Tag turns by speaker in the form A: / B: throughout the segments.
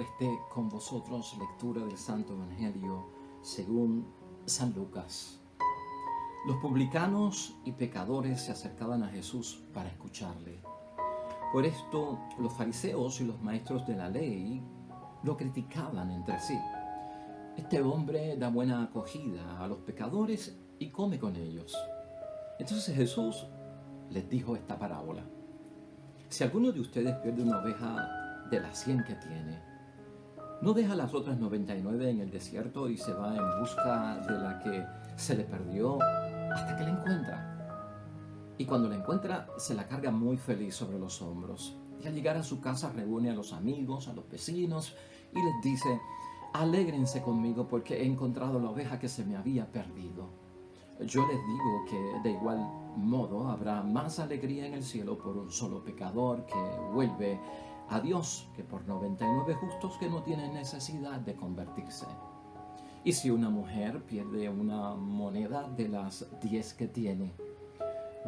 A: esté con vosotros. Lectura del Santo Evangelio según San Lucas. Los publicanos y pecadores se acercaban a Jesús para escucharle. Por esto los fariseos y los maestros de la ley lo criticaban entre sí. Este hombre da buena acogida a los pecadores y come con ellos. Entonces Jesús les dijo esta parábola. Si alguno de ustedes pierde una oveja de las 100 que tiene, ¿no deja las otras 99 en el desierto y se va en busca de la que se le perdió hasta que la encuentra? Y cuando la encuentra, se la carga muy feliz sobre los hombros. Y al llegar a su casa reúne a los amigos, a los vecinos y les dice: alégrense conmigo porque he encontrado la oveja que se me había perdido. Yo les digo que de igual modo habrá más alegría en el cielo por un solo pecador que vuelve a Dios que por 99 justos que no tienen necesidad de convertirse. Y si una mujer pierde una moneda de las 10 que tiene,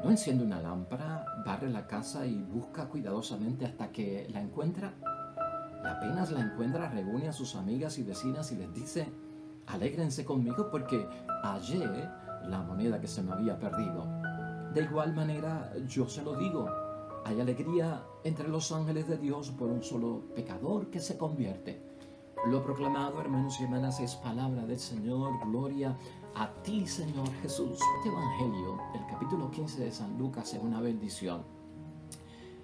A: ¿no enciende una lámpara, barre la casa y busca cuidadosamente hasta que la encuentra? Y apenas la encuentra, reúne a sus amigas y vecinas y les dice: alégrense conmigo porque hallé la moneda que se me había perdido. De igual manera, yo se lo digo, hay alegría entre los ángeles de Dios por un solo pecador que se convierte. Lo proclamado, hermanos y hermanas, es palabra del Señor. Gloria a ti, Señor Jesús. Este Evangelio, el capítulo 15 de San Lucas, es una bendición.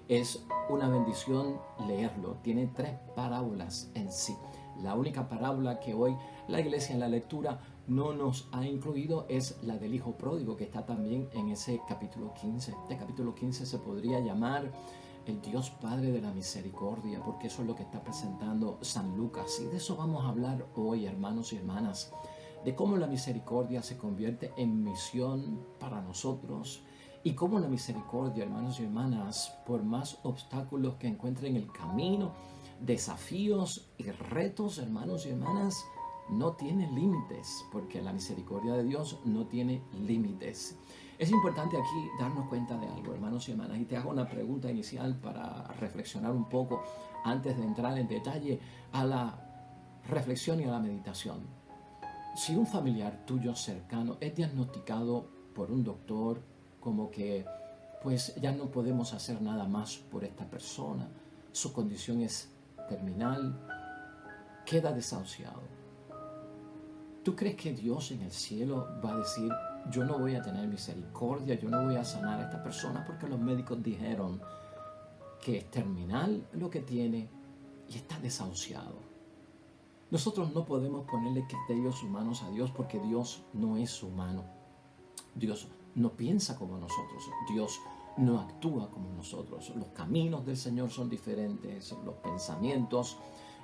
A: Es una bendición leerlo. Tiene 3 parábolas en sí. La única parábola que hoy la iglesia en la lectura no nos ha incluido es la del hijo pródigo, que está también en ese capítulo 15. Este capítulo 15 se podría llamar el Dios Padre de la Misericordia, porque eso es lo que está presentando San Lucas. Y de eso vamos a hablar hoy, hermanos y hermanas, de cómo la misericordia se convierte en misión para nosotros y cómo la misericordia, hermanos y hermanas, por más obstáculos que encuentre en el camino, desafíos y retos, hermanos y hermanas, no tiene límites, porque la misericordia de Dios no tiene límites. Es importante aquí darnos cuenta de algo, hermanos y hermanas, y te hago una pregunta inicial para reflexionar un poco antes de entrar en detalle a la reflexión y a la meditación. Si un familiar tuyo cercano es diagnosticado por un doctor como que pues ya no podemos hacer nada más por esta persona, su condición es terminal, queda desahuciado, ¿tú crees que Dios en el cielo va a decir: yo no voy a tener misericordia, yo no voy a sanar a esta persona porque los médicos dijeron que es terminal lo que tiene y está desahuciado? Nosotros no podemos ponerle criterios humanos a Dios porque Dios no es humano. Dios no piensa como nosotros, Dios no actúa como nosotros. Los caminos del Señor son diferentes, los pensamientos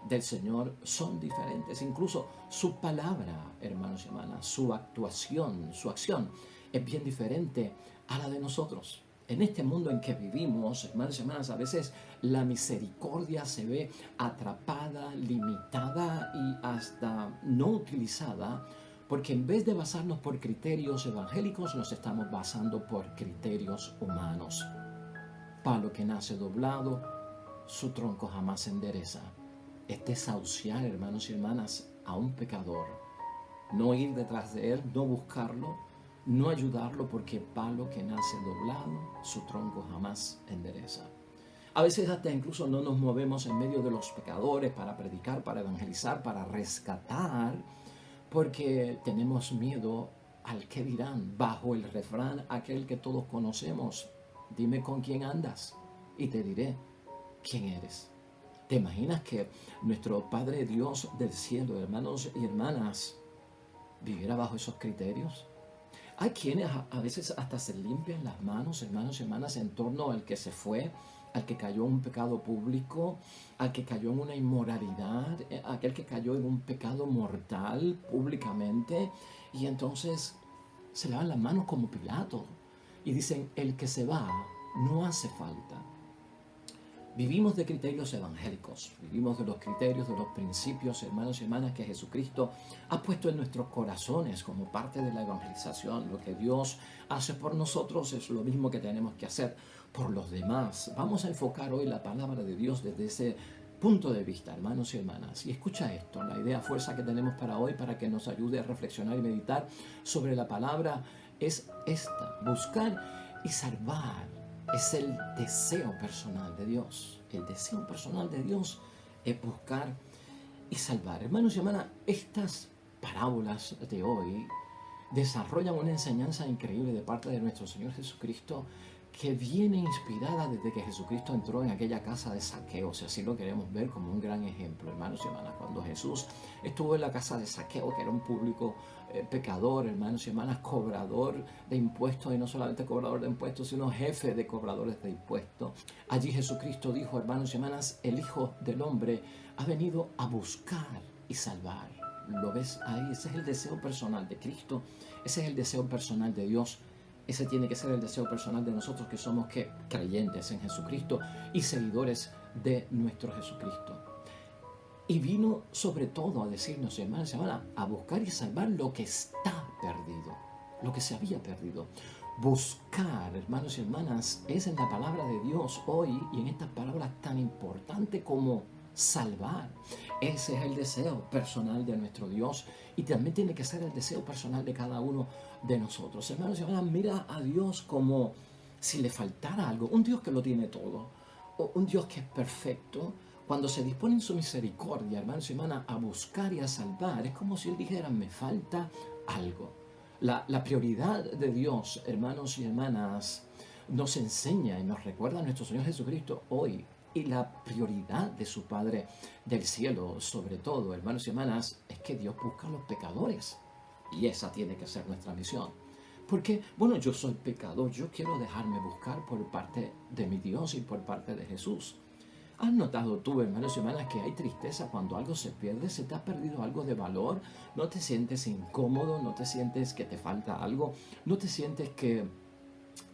A: del Señor son diferentes. Incluso su palabra, hermanos y hermanas, su actuación, su acción es bien diferente a la de nosotros. En este mundo en que vivimos, hermanos y hermanas, a veces la misericordia se ve atrapada, limitada y hasta no utilizada, porque en vez de basarnos por criterios evangélicos, nos estamos basando por criterios humanos. Palo que nace doblado, su tronco jamás se endereza. Es desahuciar, hermanos y hermanas, a un pecador. No ir detrás de él, no buscarlo, no ayudarlo, porque palo que nace doblado, su tronco jamás endereza. A veces hasta incluso no nos movemos en medio de los pecadores para predicar, para evangelizar, para rescatar, porque tenemos miedo al que dirán, bajo el refrán aquel que todos conocemos: dime con quién andas y te diré quién eres. ¿Te imaginas que nuestro Padre Dios del cielo, hermanos y hermanas, viviera bajo esos criterios? Hay quienes a veces hasta se limpian las manos, hermanos y hermanas, en torno al que se fue, al que cayó en un pecado público, al que cayó en una inmoralidad, aquel que cayó en un pecado mortal públicamente, y entonces se lavan las manos como Pilato y dicen: el que se va no hace falta. Vivimos de criterios evangélicos, vivimos de los criterios, de los principios, hermanos y hermanas, que Jesucristo ha puesto en nuestros corazones como parte de la evangelización. Lo que Dios hace por nosotros es lo mismo que tenemos que hacer por los demás. Vamos a enfocar hoy la palabra de Dios desde ese punto de vista, hermanos y hermanas, y escucha esto, la idea fuerza que tenemos para hoy, para que nos ayude a reflexionar y meditar sobre la palabra, es esta: buscar y salvar es el deseo personal de Dios. El deseo personal de Dios es buscar y salvar. Hermanos y hermanas, estas parábolas de hoy desarrollan una enseñanza increíble de parte de nuestro Señor Jesucristo, que viene inspirada desde que Jesucristo entró en aquella casa de Zaqueo. Si así lo queremos ver como un gran ejemplo, hermanos y hermanas. Cuando Jesús estuvo en la casa de Zaqueo, que era un público pecador, hermanos y hermanas, cobrador de impuestos, y no solamente cobrador de impuestos, sino jefe de cobradores de impuestos. Allí Jesucristo dijo, hermanos y hermanas, el Hijo del Hombre ha venido a buscar y salvar. ¿Lo ves ahí? Ese es el deseo personal de Cristo, ese es el deseo personal de Dios. Ese tiene que ser el deseo personal de nosotros que somos creyentes en Jesucristo y seguidores de nuestro Jesucristo. Y vino sobre todo a decirnos, hermanos y hermanas, a buscar y salvar lo que está perdido, lo que se había perdido. Buscar, hermanos y hermanas, es en la palabra de Dios hoy y en estas palabras tan importante como salvar. Ese es el deseo personal de nuestro Dios y también tiene que ser el deseo personal de cada uno de nosotros. Hermanos y hermanas, mira a Dios como si le faltara algo, un Dios que lo tiene todo, o un Dios que es perfecto. Cuando se dispone en su misericordia, hermanos y hermanas, a buscar y a salvar, es como si Él dijera, me falta algo. La prioridad de Dios, hermanos y hermanas, nos enseña y nos recuerda a nuestro Señor Jesucristo hoy. Y la prioridad de su Padre del cielo, sobre todo, hermanos y hermanas, es que Dios busca a los pecadores. Y esa tiene que ser nuestra misión. Porque, bueno, yo soy pecador, yo quiero dejarme buscar por parte de mi Dios y por parte de Jesús. ¿Has notado tú, hermanos y hermanas, que hay tristeza cuando algo se pierde? ¿Se te ha perdido algo de valor? ¿No te sientes incómodo? ¿No te sientes que te falta algo? ¿No te sientes que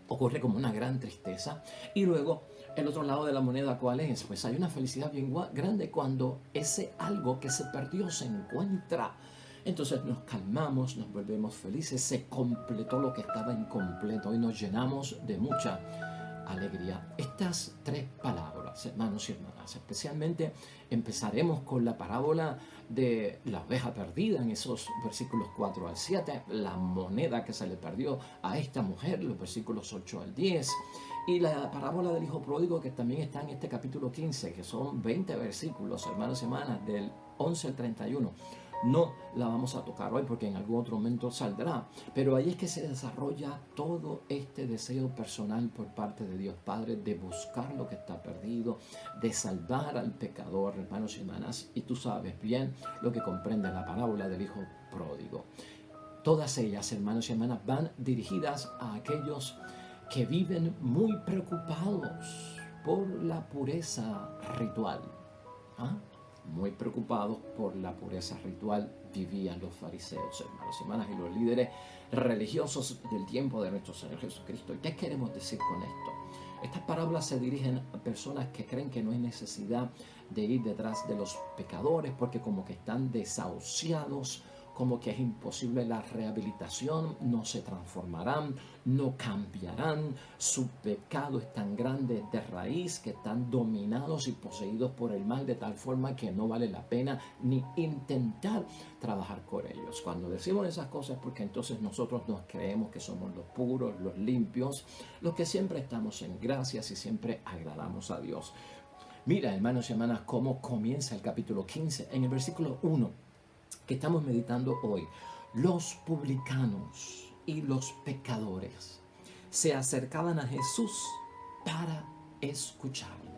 A: ocurre como una gran tristeza? Y luego, el otro lado de la moneda, ¿cuál es? Pues hay una felicidad bien grande cuando ese algo que se perdió se encuentra. Entonces nos calmamos, nos volvemos felices, se completó lo que estaba incompleto y nos llenamos de mucha alegría. Estas tres palabras, hermanos y hermanas, especialmente empezaremos con la parábola de la oveja perdida en esos versículos 4 al 7, la moneda que se le perdió a esta mujer, los versículos 8 al 10, y la parábola del hijo pródigo, que también está en este capítulo 15, que son 20 versículos, hermanos y hermanas, del 11 al 31. No la vamos a tocar hoy porque en algún otro momento saldrá, pero ahí es que se desarrolla todo este deseo personal por parte de Dios Padre de buscar lo que está perdido, de salvar al pecador, hermanos y hermanas, y tú sabes bien lo que comprende la parábola del hijo pródigo. Todas ellas, hermanos y hermanas, van dirigidas a aquellos que viven muy preocupados por la pureza ritual. ¿Ah? Muy preocupados por la pureza ritual vivían los fariseos, hermanos y hermanas, y los líderes religiosos del tiempo de nuestro Señor Jesucristo. ¿Qué queremos decir con esto? Estas parábolas se dirigen a personas que creen que no hay necesidad de ir detrás de los pecadores porque como que están desahuciados, como que es imposible la rehabilitación, no se transformarán, no cambiarán, su pecado es tan grande de raíz que están dominados y poseídos por el mal de tal forma que no vale la pena ni intentar trabajar con ellos. Cuando decimos esas cosas porque entonces nosotros nos creemos que somos los puros, los limpios, los que siempre estamos en gracias y siempre agradamos a Dios. Mira, hermanos y hermanas, cómo comienza el capítulo 15 en el versículo 1. Que estamos meditando hoy. Los publicanos y los pecadores se acercaban a Jesús para escucharle.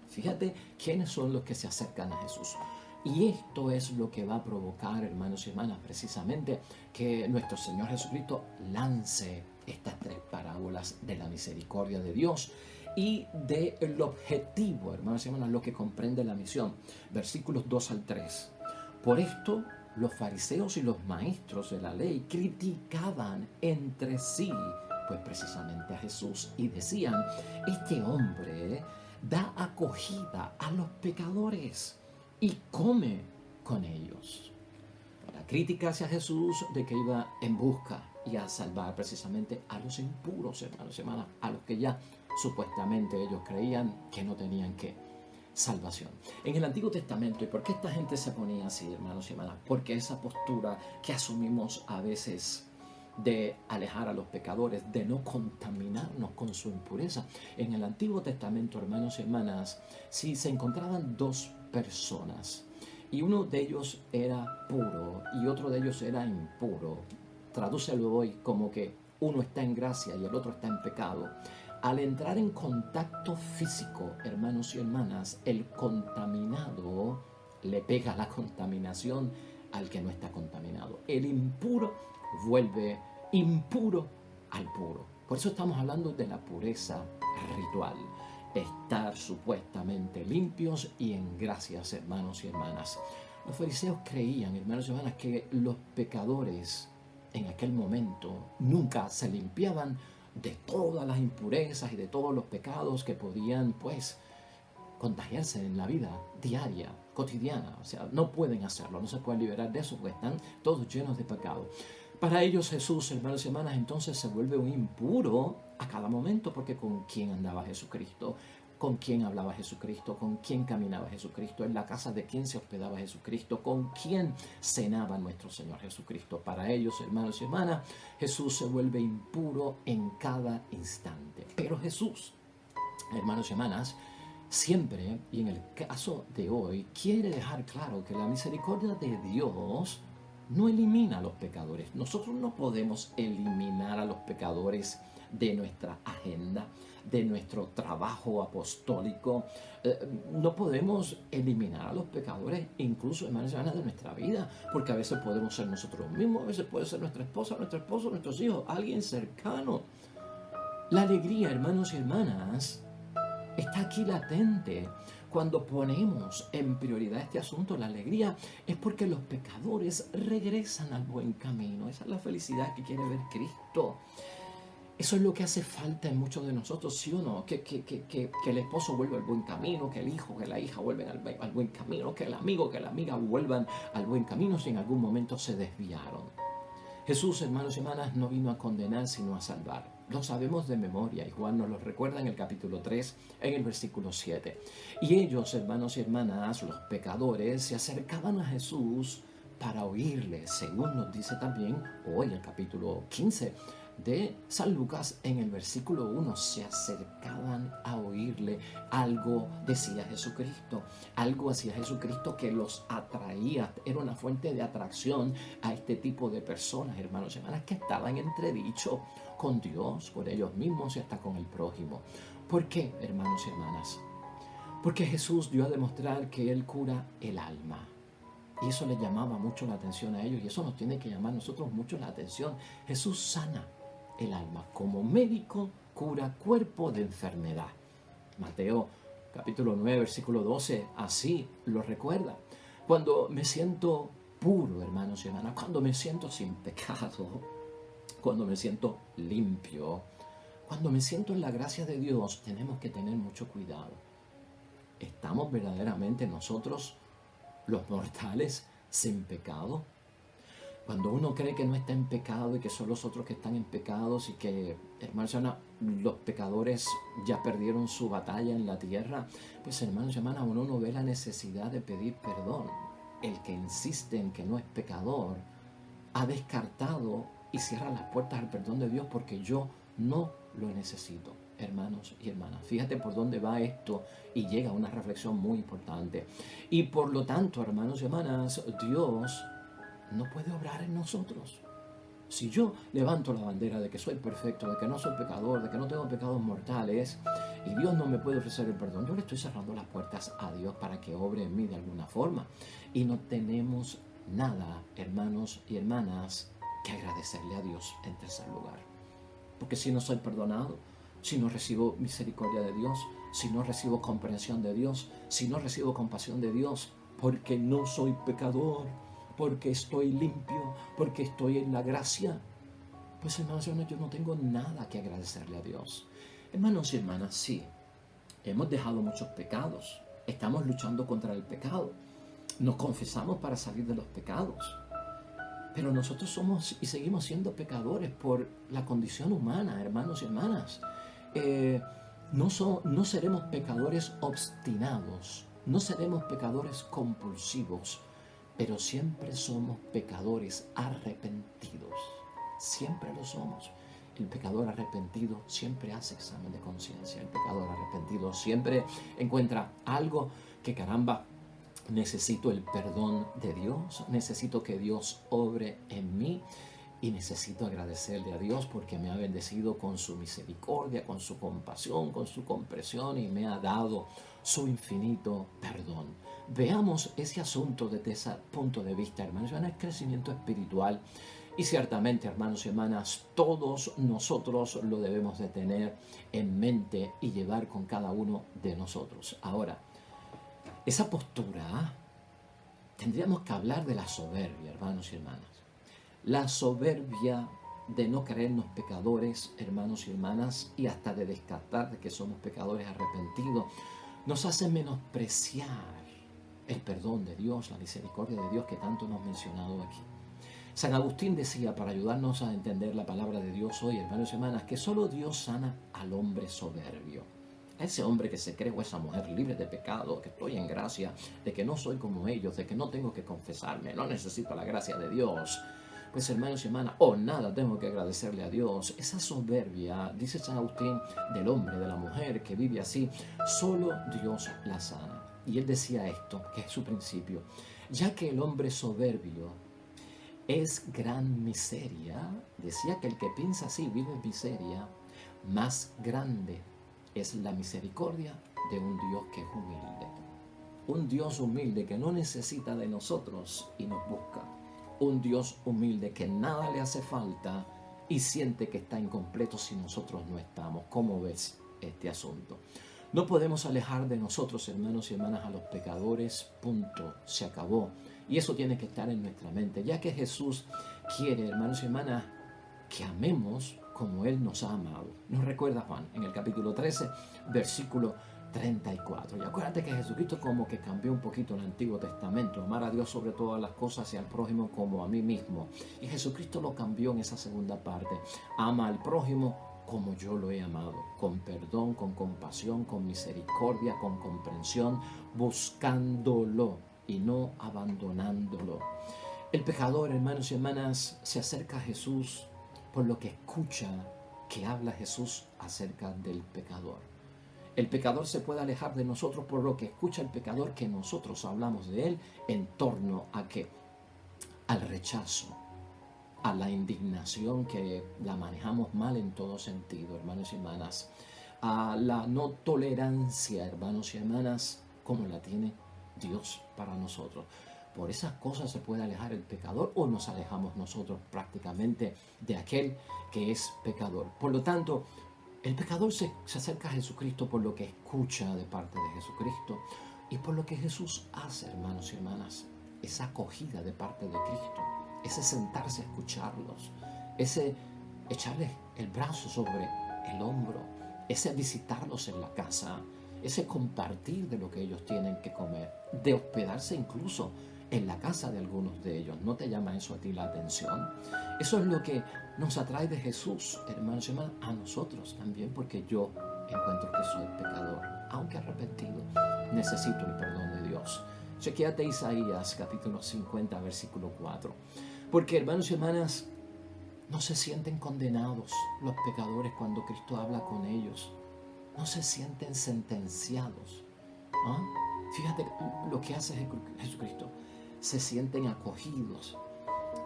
A: Fíjate quiénes son los que se acercan a Jesús. Y esto es lo que va a provocar, hermanos y hermanas, precisamente que nuestro Señor Jesucristo lance estas tres parábolas de la misericordia de Dios y del objetivo, hermanos y hermanas, lo que comprende la misión. Versículos 2 al 3. Por esto, los fariseos y los maestros de la ley criticaban entre sí, pues precisamente a Jesús, y decían, este hombre da acogida a los pecadores y come con ellos. La crítica hacia Jesús de que iba en busca y a salvar precisamente a los impuros, hermanos y hermanas, a los que ya supuestamente ellos creían que no tenían que salvación. En el Antiguo Testamento, ¿y por qué esta gente se ponía así, hermanos y hermanas? Porque esa postura que asumimos a veces de alejar a los pecadores, de no contaminarnos con su impureza. En el Antiguo Testamento, hermanos y hermanas, si se encontraban dos personas y uno de ellos era puro y otro de ellos era impuro, tradúcelo hoy como que uno está en gracia y el otro está en pecado. Al entrar en contacto físico, hermanos y hermanas, el contaminado le pega la contaminación al que no está contaminado. El impuro vuelve impuro al puro. Por eso estamos hablando de la pureza ritual. Estar supuestamente limpios y en gracias, hermanos y hermanas. Los fariseos creían, hermanos y hermanas, que los pecadores en aquel momento nunca se limpiaban de todas las impurezas y de todos los pecados que podían, pues, contagiarse en la vida diaria, cotidiana. O sea, no pueden hacerlo, no se pueden liberar de eso porque están todos llenos de pecado. Para ellos Jesús, hermanos y hermanas, entonces se vuelve un impuro a cada momento, porque ¿con quién andaba Jesucristo? ¿Con quién hablaba Jesucristo? ¿Con quién caminaba Jesucristo? ¿En la casa de quién se hospedaba Jesucristo? ¿Con quién cenaba nuestro Señor Jesucristo? Para ellos, hermanos y hermanas, Jesús se vuelve impuro en cada instante. Pero Jesús, hermanos y hermanas, siempre, y en el caso de hoy, quiere dejar claro que la misericordia de Dios no elimina a los pecadores. Nosotros no podemos eliminar a los pecadores de nuestra agenda, de nuestro trabajo apostólico. No podemos eliminar a los pecadores, incluso, hermanos y hermanas, de nuestra vida, porque a veces podemos ser nosotros mismos, a veces puede ser nuestra esposa, nuestro esposo, nuestros hijos, alguien cercano. La alegría, hermanos y hermanas, está aquí latente. Cuando ponemos en prioridad este asunto, la alegría, es porque los pecadores regresan al buen camino. Esa es la felicidad que quiere ver Cristo. Eso es lo que hace falta en muchos de nosotros, ¿sí o no? Que el esposo vuelva al buen camino, que el hijo, que la hija vuelvan al buen camino, que el amigo, que la amiga vuelvan al buen camino si en algún momento se desviaron. Jesús, hermanos y hermanas, no vino a condenar, sino a salvar. Lo sabemos de memoria y Juan nos lo recuerda en el capítulo 3, en el versículo 7. Y ellos, hermanos y hermanas, los pecadores, se acercaban a Jesús para oírle, según nos dice también hoy el capítulo 15 de San Lucas, en el versículo 1, se acercaban a oírle. Algo decía Jesucristo, algo hacía Jesucristo que los atraía, era una fuente de atracción a este tipo de personas, hermanos y hermanas, que estaban entredicho con Dios, con ellos mismos y hasta con el prójimo. ¿Por qué, hermanos y hermanas? Porque Jesús dio a demostrar que Él cura el alma. Y eso les llamaba mucho la atención a ellos, y eso nos tiene que llamar a nosotros mucho la atención. Jesús sana el alma, como médico cura cuerpo de enfermedad. Mateo capítulo 9, versículo 12, así lo recuerda. Cuando me siento puro, hermanos y hermanas, cuando me siento sin pecado, cuando me siento limpio, cuando me siento en la gracia de Dios, tenemos que tener mucho cuidado. ¿Estamos verdaderamente nosotros, los mortales, sin pecado? Cuando uno cree que no está en pecado y que son los otros que están en pecados y que, hermanos y hermanas, los pecadores ya perdieron su batalla en la tierra, pues, hermanos y hermanas, uno no ve la necesidad de pedir perdón. El que insiste en que no es pecador ha descartado y cierra las puertas al perdón de Dios, porque yo no lo necesito. Hermanos y hermanas, fíjate por dónde va esto y llega a una reflexión muy importante. Y por lo tanto, hermanos y hermanas, Dios no puede obrar en nosotros. Si yo levanto la bandera de que soy perfecto, de que no soy pecador, de que no tengo pecados mortales, y Dios no me puede ofrecer el perdón, yo le estoy cerrando las puertas a Dios para que obre en mí de alguna forma. Y no tenemos nada, hermanos y hermanas, que agradecerle a Dios en tercer lugar. Porque si no soy perdonado, si no recibo misericordia de Dios, si no recibo comprensión de Dios, si no recibo compasión de Dios, porque no soy pecador, porque estoy limpio, porque estoy en la gracia, pues, hermanos y hermanas, yo no tengo nada que agradecerle a Dios. Hermanos y hermanas, sí, hemos dejado muchos pecados, estamos luchando contra el pecado, nos confesamos para salir de los pecados, pero nosotros somos y seguimos siendo pecadores por la condición humana, hermanos y hermanas. No seremos pecadores obstinados, no seremos pecadores compulsivos, pero siempre somos pecadores arrepentidos. Siempre lo somos. El pecador arrepentido siempre hace examen de conciencia. El pecador arrepentido siempre encuentra algo que, caramba, necesito el perdón de Dios, necesito que Dios obre en mí y necesito agradecerle a Dios porque me ha bendecido con su misericordia, con su compasión, con su comprensión y me ha dado su infinito perdón. Veamos ese asunto desde ese punto de vista, hermanos. El crecimiento espiritual. Y ciertamente, hermanos y hermanas, todos nosotros lo debemos de tener en mente y llevar con cada uno de nosotros. Ahora, esa postura, tendríamos que hablar de la soberbia, hermanos y hermanas. La soberbia de no creernos pecadores, hermanos y hermanas, y hasta de descartar de que somos pecadores arrepentidos, nos hace menospreciar el perdón de Dios, la misericordia de Dios que tanto hemos mencionado aquí. San Agustín decía, para ayudarnos a entender la palabra de Dios hoy, hermanos y hermanas, que solo Dios sana al hombre soberbio. A ese hombre que se cree o esa mujer libre de pecado, que estoy en gracia, de que no soy como ellos, de que no tengo que confesarme, no necesito la gracia de Dios. Pues hermanos y hermanas, nada tengo que agradecerle a Dios. Esa soberbia, dice San Agustín, del hombre, de la mujer que vive así, solo Dios la sana. Y él decía esto, que es su principio, ya que el hombre soberbio es gran miseria, decía que el que piensa así vive en miseria, más grande es la misericordia de un Dios que es humilde. Un Dios humilde que no necesita de nosotros y nos busca. Un Dios humilde que nada le hace falta y siente que está incompleto si nosotros no estamos. ¿Cómo ves este asunto? No podemos alejar de nosotros, hermanos y hermanas, a los pecadores, punto, se acabó. Y eso tiene que estar en nuestra mente, ya que Jesús quiere, hermanos y hermanas, que amemos como Él nos ha amado. Nos recuerda Juan en el capítulo 13, versículo 34. Y acuérdate que Jesucristo como que cambió un poquito el Antiguo Testamento, amar a Dios sobre todas las cosas y al prójimo como a mí mismo. Y Jesucristo lo cambió en esa segunda parte. Ama al prójimo como yo lo he amado, con perdón, con compasión, con misericordia, con comprensión, buscándolo y no abandonándolo. El pecador, hermanos y hermanas, se acerca a Jesús por lo que escucha que habla Jesús acerca del pecador. El pecador se puede alejar de nosotros por lo que escucha el pecador que nosotros hablamos de él en torno a qué? Al rechazo, a la indignación que la manejamos mal en todo sentido, hermanos y hermanas, a la no tolerancia, hermanos y hermanas, como la tiene Dios para nosotros. Por esas cosas se puede alejar el pecador o nos alejamos nosotros prácticamente de aquel que es pecador. Por lo tanto, el pecador se acerca a Jesucristo por lo que escucha de parte de Jesucristo y por lo que Jesús hace, hermanos y hermanas. Esa acogida de parte de Cristo, ese sentarse a escucharlos, ese echarles el brazo sobre el hombro, ese visitarlos en la casa, ese compartir de lo que ellos tienen que comer, de hospedarse incluso en la casa de algunos de ellos. ¿No te llama eso a ti la atención? Eso es lo que nos atrae de Jesús, hermanos y hermanas, a nosotros también, porque yo encuentro que soy pecador, aunque arrepentido, necesito el perdón de Dios. Chequéate Isaías capítulo 50, versículo 4. Porque, hermanos y hermanas, no se sienten condenados los pecadores cuando Cristo habla con ellos. No se sienten sentenciados. ¿Ah? Fíjate lo que hace Jesucristo. Se sienten acogidos.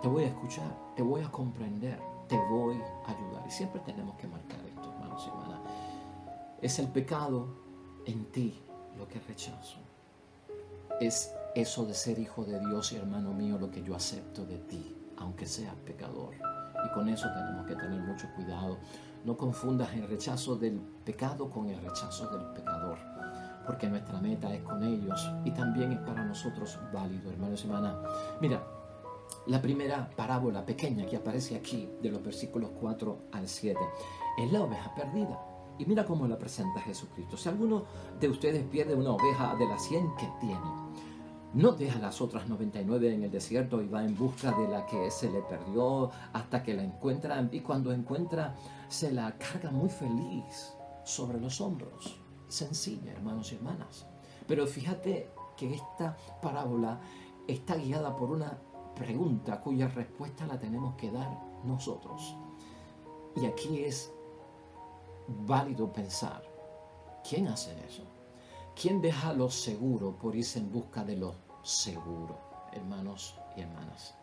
A: Te voy a escuchar, te voy a comprender, te voy a ayudar. Y siempre tenemos que marcar esto, hermanos y hermanas. Es el pecado en ti lo que rechazo. Es eso de ser hijo de Dios y hermano mío lo que yo acepto de ti, aunque seas pecador. Y con eso tenemos que tener mucho cuidado. No confundas el rechazo del pecado con el rechazo del pecador, porque nuestra meta es con ellos y también es para nosotros válido, hermanos y hermanas. Mira, la primera parábola pequeña que aparece aquí, de los versículos 4 al 7, es la oveja perdida. Y mira cómo la presenta Jesucristo. Si alguno de ustedes pierde una oveja de las 100 que tiene, no deja las otras 99 en el desierto y va en busca de la que se le perdió hasta que la encuentra. Y cuando encuentra, se la carga muy feliz. sobre los hombros. Sencilla, hermanos y hermanas. Pero fíjate que esta parábola está guiada por una pregunta cuya respuesta la tenemos que dar nosotros. Y aquí es válido pensar, ¿quién hace eso? ¿Quién deja lo seguro por irse en busca de lo seguro, hermanos y hermanas?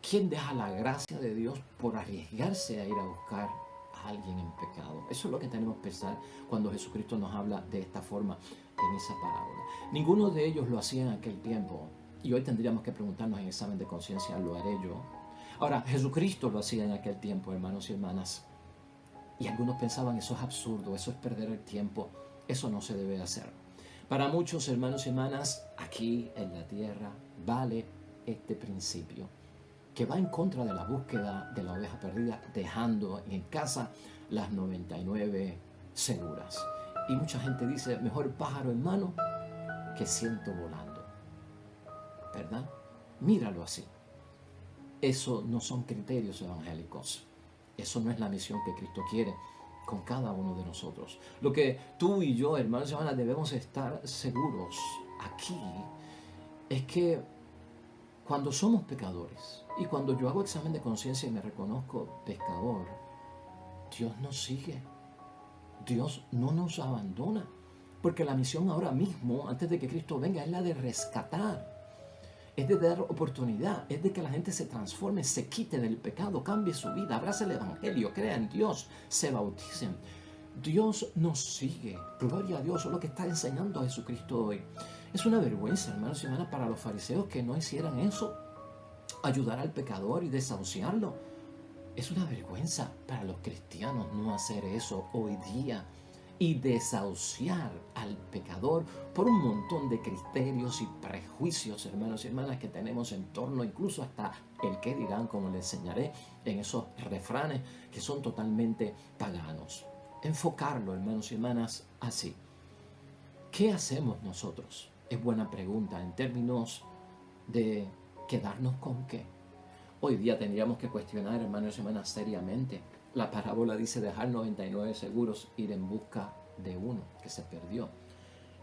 A: ¿Quién deja la gracia de Dios por arriesgarse a ir a buscar a alguien en pecado? Eso es lo que tenemos que pensar cuando Jesucristo nos habla de esta forma en esa parábola. Ninguno de ellos lo hacía en aquel tiempo. Y hoy tendríamos que preguntarnos en examen de conciencia, ¿lo haré yo? Ahora, Jesucristo lo hacía en aquel tiempo, hermanos y hermanas. Y algunos pensaban, eso es absurdo, eso es perder el tiempo, eso no se debe hacer. Para muchos, hermanos y hermanas, aquí en la tierra vale este principio, que va en contra de la búsqueda de la oveja perdida, dejando en casa las 99 seguras. Y mucha gente dice, mejor pájaro en mano que ciento volando. ¿Verdad? Míralo así. Eso no son criterios evangélicos. Eso no es la misión que Cristo quiere con cada uno de nosotros. Lo que tú y yo, hermanos y hermanas, debemos estar seguros aquí es que cuando somos pecadores y cuando yo hago examen de conciencia y me reconozco pecador, Dios nos sigue. Dios no nos abandona. Porque la misión ahora mismo, antes de que Cristo venga, es la de rescatar. Es de dar oportunidad, es de que la gente se transforme, se quite del pecado, cambie su vida, abrace el Evangelio, crea en Dios, se bauticen. Dios nos sigue, gloria a Dios, eso es lo que está enseñando a Jesucristo hoy. Es una vergüenza, hermanos y hermanas, para los fariseos que no hicieran eso, ayudar al pecador y desahuciarlo. Es una vergüenza para los cristianos no hacer eso hoy día y desahuciar al pecador por un montón de criterios y prejuicios, hermanos y hermanas, que tenemos en torno, incluso hasta el que dirán, como les enseñaré en esos refranes que son totalmente paganos. Enfocarlo, hermanos y hermanas, así. ¿Qué hacemos nosotros? Es buena pregunta en términos de quedarnos con qué. Hoy día tendríamos que cuestionar, hermanos y hermanas, seriamente. La parábola dice dejar 99 seguros, ir en busca de uno que se perdió.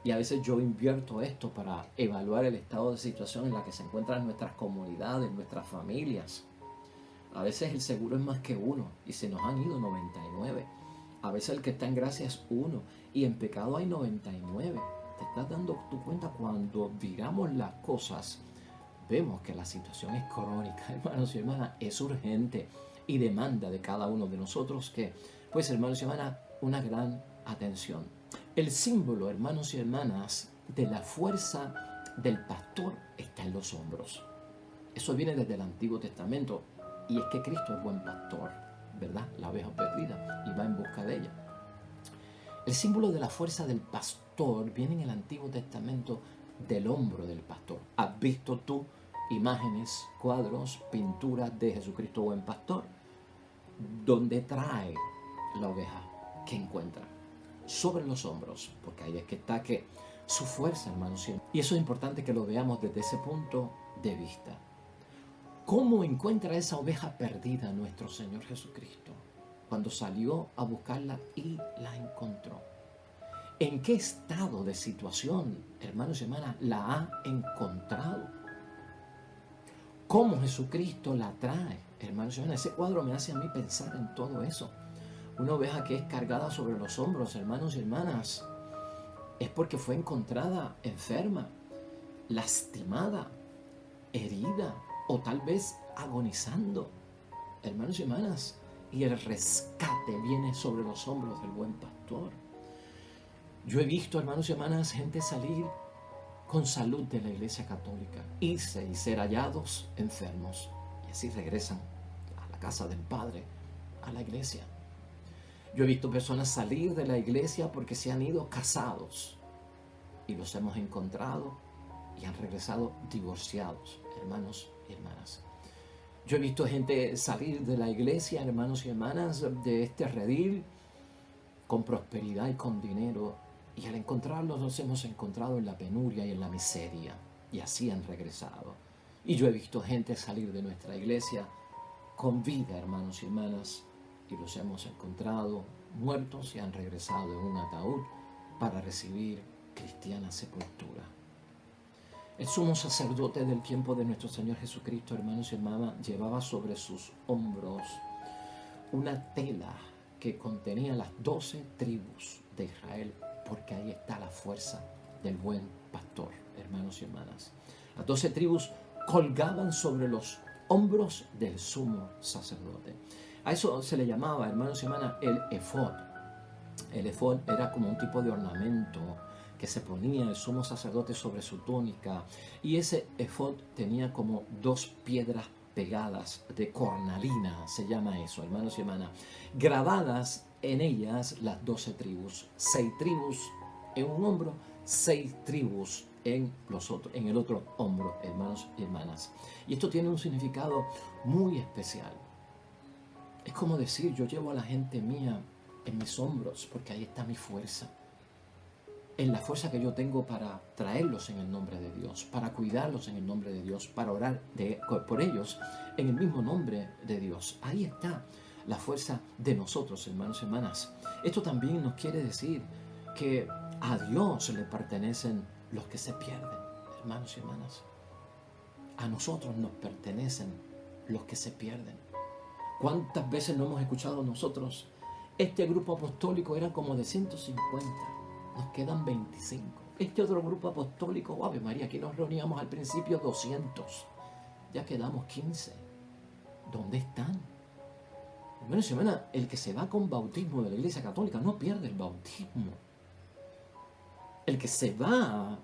A: Y a veces yo invierto esto para evaluar el estado de situación en la que se encuentran nuestras comunidades, nuestras familias. A veces el seguro es más que uno y se nos han ido 99. A veces el que está en gracia es uno y en pecado hay 99. ¿Te estás dando tu cuenta? Cuando digamos las cosas, vemos que la situación es crónica, hermanos y hermanas, es urgente y demanda de cada uno de nosotros que, pues, hermanos y hermanas, una gran atención. El símbolo, hermanos y hermanas, de la fuerza del pastor está en los hombros. Eso viene desde el Antiguo Testamento y es que Cristo es buen pastor, ¿verdad? La oveja perdida y va en busca de ella. El símbolo de la fuerza del pastor viene en el Antiguo Testamento del hombro del pastor. ¿Has visto tú imágenes, cuadros, pinturas de Jesucristo buen pastor? Donde trae la oveja que encuentra sobre los hombros, porque ahí es que está que su fuerza, hermanos, y eso es importante que lo veamos desde ese punto de vista. ¿Cómo encuentra esa oveja perdida nuestro Señor Jesucristo? Cuando salió a buscarla y la encontró. ¿En qué estado de situación, hermanos y hermanas, la ha encontrado? ¿Cómo Jesucristo la trae? Hermanos y hermanas, ese cuadro me hace a mí pensar en todo eso. Una oveja que es cargada sobre los hombros, hermanos y hermanas, es porque fue encontrada enferma, lastimada, herida o tal vez agonizando. Hermanos y hermanas, y el rescate viene sobre los hombros del buen pastor. Yo he visto, hermanos y hermanas, gente salir con salud de la Iglesia Católica, irse y ser hallados enfermos, y así regresan a la casa del Padre, a la iglesia. Yo he visto personas salir de la iglesia porque se han ido casados y los hemos encontrado y han regresado divorciados, hermanos y hermanas. Yo he visto gente salir de la iglesia, hermanos y hermanas, de este redil con prosperidad y con dinero, y al encontrarlos nos hemos encontrado en la penuria y en la miseria, y así han regresado. Y yo he visto gente salir de nuestra iglesia con vida, hermanos y hermanas, y los hemos encontrado muertos y han regresado en un ataúd para recibir cristiana sepultura. El sumo sacerdote del tiempo de nuestro Señor Jesucristo, hermanos y hermanas, llevaba sobre sus hombros una tela que contenía las 12 tribus de Israel, porque ahí está la fuerza del buen pastor, hermanos y hermanas. Las 12 tribus colgaban sobre los hombros del sumo sacerdote. A eso se le llamaba, hermanos y hermanas, el efod. El efod era como un tipo de ornamento que se ponía el sumo sacerdote sobre su túnica, y ese efod tenía como 2 piedras pegadas de cornalina, se llama eso, hermanos y hermanas, grabadas en ellas las 12 tribus, 6 tribus en un hombro, 6 tribus en el otro hombro, hermanos y hermanas. Y esto tiene un significado muy especial. Es como decir, yo llevo a la gente mía en mis hombros, porque ahí está mi fuerza. En la fuerza que yo tengo para traerlos en el nombre de Dios, para cuidarlos en el nombre de Dios, para orar por ellos en el mismo nombre de Dios. Ahí está la fuerza de nosotros, hermanos y hermanas. Esto también nos quiere decir que a Dios le pertenecen los que se pierden, hermanos y hermanas. A nosotros nos pertenecen los que se pierden. ¿Cuántas veces no hemos escuchado nosotros? Este grupo apostólico era como de 150. Nos quedan 25. Este otro grupo apostólico, ¡Ave María! Aquí nos reuníamos al principio 200. Ya quedamos 15. ¿Dónde están? Hermanos y hermanas, el que se va con bautismo de la Iglesia Católica no pierde el bautismo. El que se va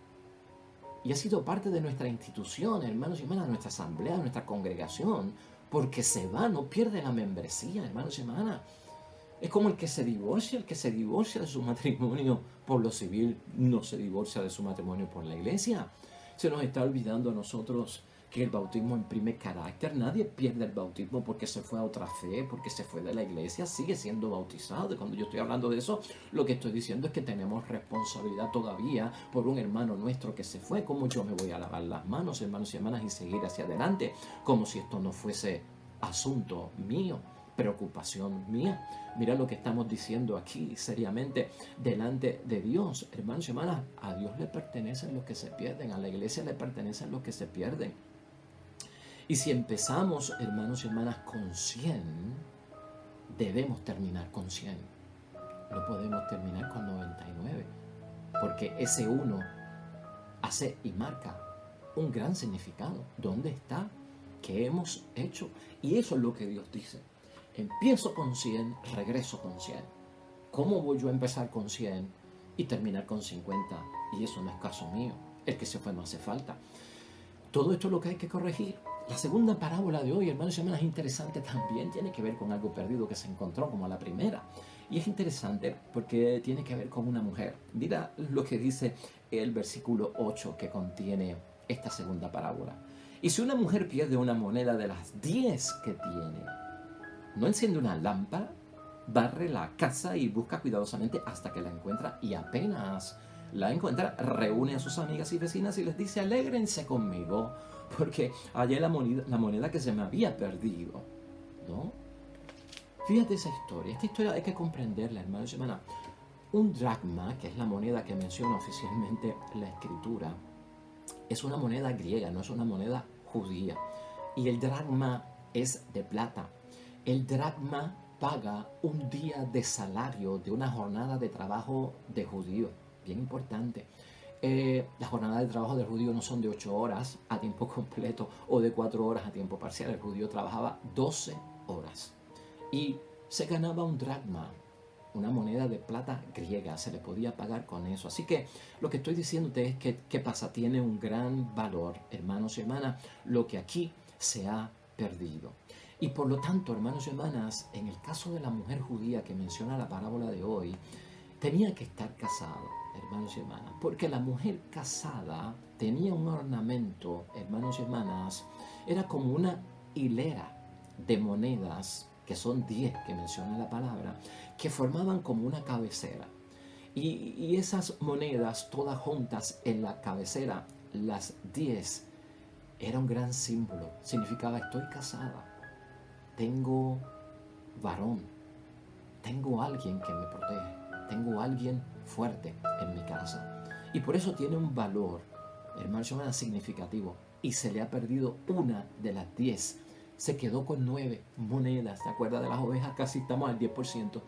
A: y ha sido parte de nuestra institución, hermanos y hermanas, nuestra asamblea, nuestra congregación, porque se va, no pierde la membresía, hermanos y hermanas. Es como el que se divorcia de su matrimonio por lo civil, no se divorcia de su matrimonio por la iglesia. Se nos está olvidando a nosotros que el bautismo imprime carácter. Nadie pierde el bautismo porque se fue a otra fe, porque se fue de la iglesia, sigue siendo bautizado. Y cuando yo estoy hablando de eso, lo que estoy diciendo es que tenemos responsabilidad todavía por un hermano nuestro que se fue. ¿Cómo yo me voy a lavar las manos, hermanos y hermanas, y seguir hacia adelante? Como si esto no fuese asunto mío, preocupación mía. Mira lo que estamos diciendo aquí seriamente delante de Dios. Hermanos y hermanas, a Dios le pertenecen los que se pierden, a la iglesia le pertenecen los que se pierden. Y si empezamos, hermanos y hermanas, con 100, debemos terminar con 100. No podemos terminar con 99, porque ese uno hace y marca un gran significado. ¿Dónde está? ¿Qué hemos hecho? Y eso es lo que Dios dice. Empiezo con 100, regreso con 100. ¿Cómo voy yo a empezar con 100 y terminar con 50? Y eso no es caso mío. El que se fue no hace falta. Todo esto es lo que hay que corregir. La segunda parábola de hoy, hermanos y hermanas, es interesante también. Tiene que ver con algo perdido que se encontró como la primera. Y es interesante porque tiene que ver con una mujer. Mira lo que dice el versículo 8 que contiene esta segunda parábola. Y si una mujer pierde una moneda de las 10 que tiene, no enciende una lámpara, barre la casa y busca cuidadosamente hasta que la encuentra, y apenas la encuentra, reúne a sus amigas y vecinas y les dice: alégrense conmigo, porque hallé la moneda que se me había perdido, ¿no? Fíjate esa historia. Esta historia hay que comprenderla, hermanos y hermanas. Un dracma, que es la moneda que menciona oficialmente la Escritura, es una moneda griega, no es una moneda judía. Y el dracma es de plata. El dracma paga un día de salario de una jornada de trabajo de judío. Bien importante. Las jornadas de trabajo del judío no son de 8 horas a tiempo completo o de 4 horas a tiempo parcial. El judío trabajaba 12 horas y se ganaba un dracma, una moneda de plata griega. Se le podía pagar con eso. Así que lo que estoy diciéndote es que, ¿qué pasa? Tiene un gran valor, hermanos y hermanas, lo que aquí se ha perdido. Y por lo tanto, hermanos y hermanas, en el caso de la mujer judía que menciona la parábola de hoy, tenía que estar casada, hermanos y hermanas, porque la mujer casada tenía un ornamento, hermanos y hermanas, era como una hilera de monedas, que son 10 que menciona la palabra, que formaban como una cabecera. Y esas monedas todas juntas en la cabecera, las 10, era un gran símbolo. Significaba: estoy casada, tengo varón, tengo alguien que me protege, tengo alguien fuerte en mi casa. Y por eso tiene un valor, hermanos y hermanas, significativo. Y se le ha perdido una de las 10. Se quedó con 9 monedas. ¿Se acuerda de las ovejas? Casi estamos al 10%.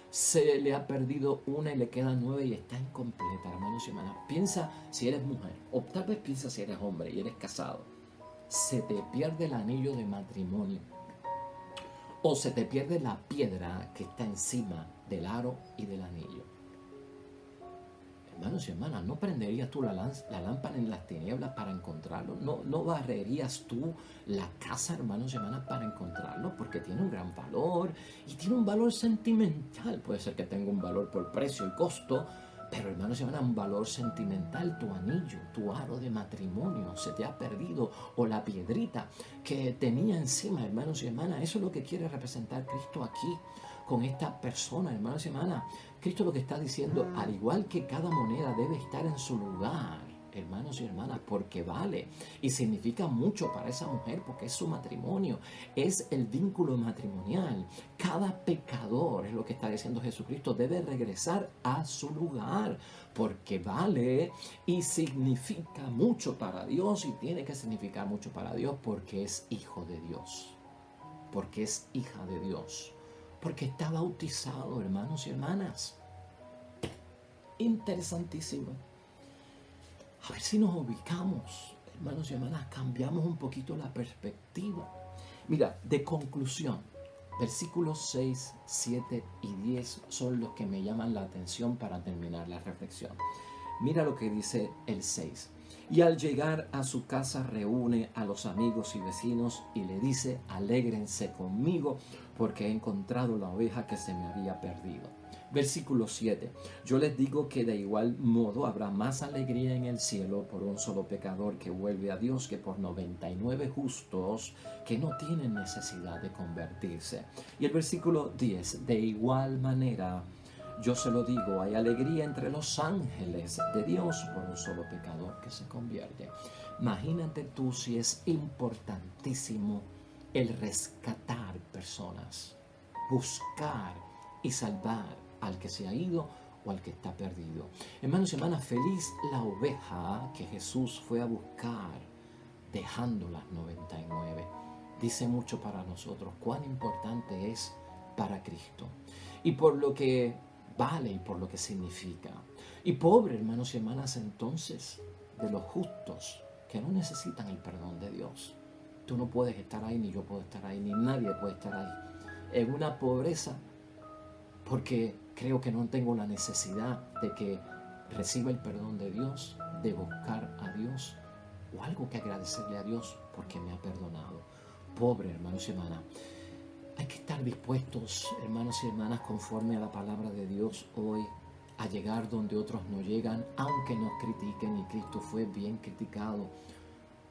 A: Se le ha perdido una y le quedan 9 y está incompleta, hermanos y hermanas. Piensa si eres mujer, o tal vez piensa si eres hombre y eres casado. Se te pierde el anillo de matrimonio, o se te pierde la piedra que está encima del aro y del anillo. Hermanos y hermanas, ¿no prenderías tú la lámpara en las tinieblas para encontrarlo? ¿No barrerías tú la casa, hermanos y hermanas, para encontrarlo? Porque tiene un gran valor y tiene un valor sentimental. Puede ser que tenga un valor por precio y costo, pero hermanos y hermanas, un valor sentimental. Tu anillo, tu aro de matrimonio se te ha perdido, o la piedrita que tenía encima, hermanos y hermanas. Eso es lo que quiere representar Cristo aquí con esta persona, hermanos y hermanas. Cristo lo que está diciendo, al igual que cada moneda debe estar en su lugar, hermanos y hermanas, porque vale y significa mucho para esa mujer, porque es su matrimonio, es el vínculo matrimonial. Cada pecador, es lo que está diciendo Jesucristo, debe regresar a su lugar, porque vale y significa mucho para Dios, y tiene que significar mucho para Dios, porque es hijo de Dios, porque es hija de Dios, porque está bautizado, hermanos y hermanas. Interesantísimo. A ver si nos ubicamos, hermanos y hermanas, cambiamos un poquito la perspectiva. Mira, de conclusión, versículos 6, 7 y 10 son los que me llaman la atención para terminar la reflexión. Mira lo que dice el 6. Y al llegar a su casa reúne a los amigos y vecinos y le dice: alégrense conmigo porque he encontrado la oveja que se me había perdido. Versículo 7. Yo les digo que de igual modo habrá más alegría en el cielo por un solo pecador que vuelve a Dios que por 99 justos que no tienen necesidad de convertirse. Y el versículo 10. De igual manera, yo se lo digo, hay alegría entre los ángeles de Dios por un solo pecador que se convierte. Imagínate tú si es importantísimo el rescatar personas, buscar y salvar al que se ha ido o al que está perdido. Hermanos y hermanas, feliz la oveja que Jesús fue a buscar, dejando las 99. Dice mucho para nosotros cuán importante es para Cristo y por lo que vale y por lo que significa. Y pobre, hermanos y hermanas, entonces, de los justos que no necesitan el perdón de Dios. Tú no puedes estar ahí, ni yo puedo estar ahí, ni nadie puede estar ahí, en una pobreza, porque creo que no tengo la necesidad de que reciba el perdón de Dios, de buscar a Dios, o algo que agradecerle a Dios porque me ha perdonado. Pobre, hermanos y hermanas. Hay que estar dispuestos, hermanos y hermanas, conforme a la palabra de Dios hoy, a llegar donde otros no llegan, aunque nos critiquen. Y Cristo fue bien criticado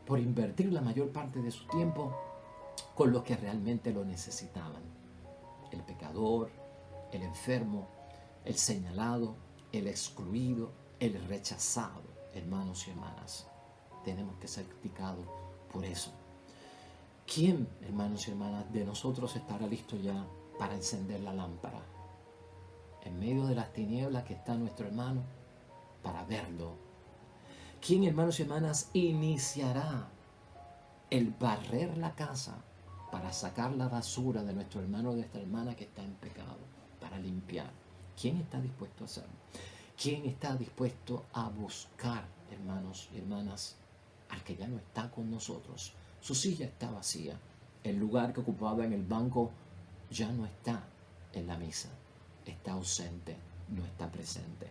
A: por invertir la mayor parte de su tiempo con los que realmente lo necesitaban. El pecador, el enfermo, el señalado, el excluido, el rechazado. Hermanos y hermanas, tenemos que ser criticados por eso. ¿Quién, hermanos y hermanas, de nosotros estará listo ya para encender la lámpara en medio de las tinieblas que está nuestro hermano para verlo? ¿Quién, hermanos y hermanas, iniciará el barrer la casa para sacar la basura de nuestro hermano o de nuestra hermana que está en pecado, para limpiar? ¿Quién está dispuesto a hacerlo? ¿Quién está dispuesto a buscar, hermanos y hermanas, al que ya no está con nosotros? Su silla está vacía. El lugar que ocupaba en el banco ya no está en la misa. Está ausente, no está presente.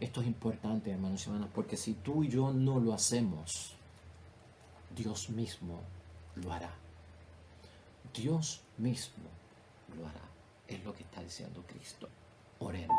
A: Esto es importante, hermanos y hermanas, porque si tú y yo no lo hacemos, Dios mismo lo hará. Dios mismo lo hará. Es lo que está diciendo Cristo. Oremos.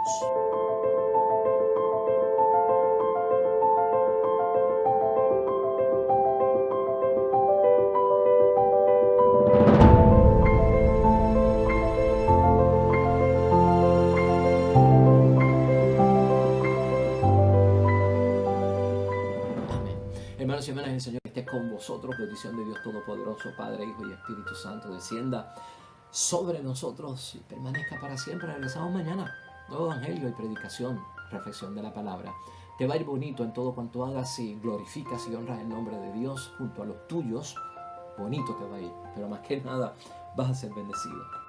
A: Hermanos y hermanas, el Señor esté con vosotros. Bendición de Dios Todopoderoso, Padre, Hijo y Espíritu Santo, descienda sobre nosotros y permanezca para siempre. Regresamos mañana. Nuevo evangelio y predicación, reflexión de la palabra. Te va a ir bonito en todo cuanto hagas si glorificas y honras el nombre de Dios junto a los tuyos. Bonito te va a ir, pero más que nada vas a ser bendecido.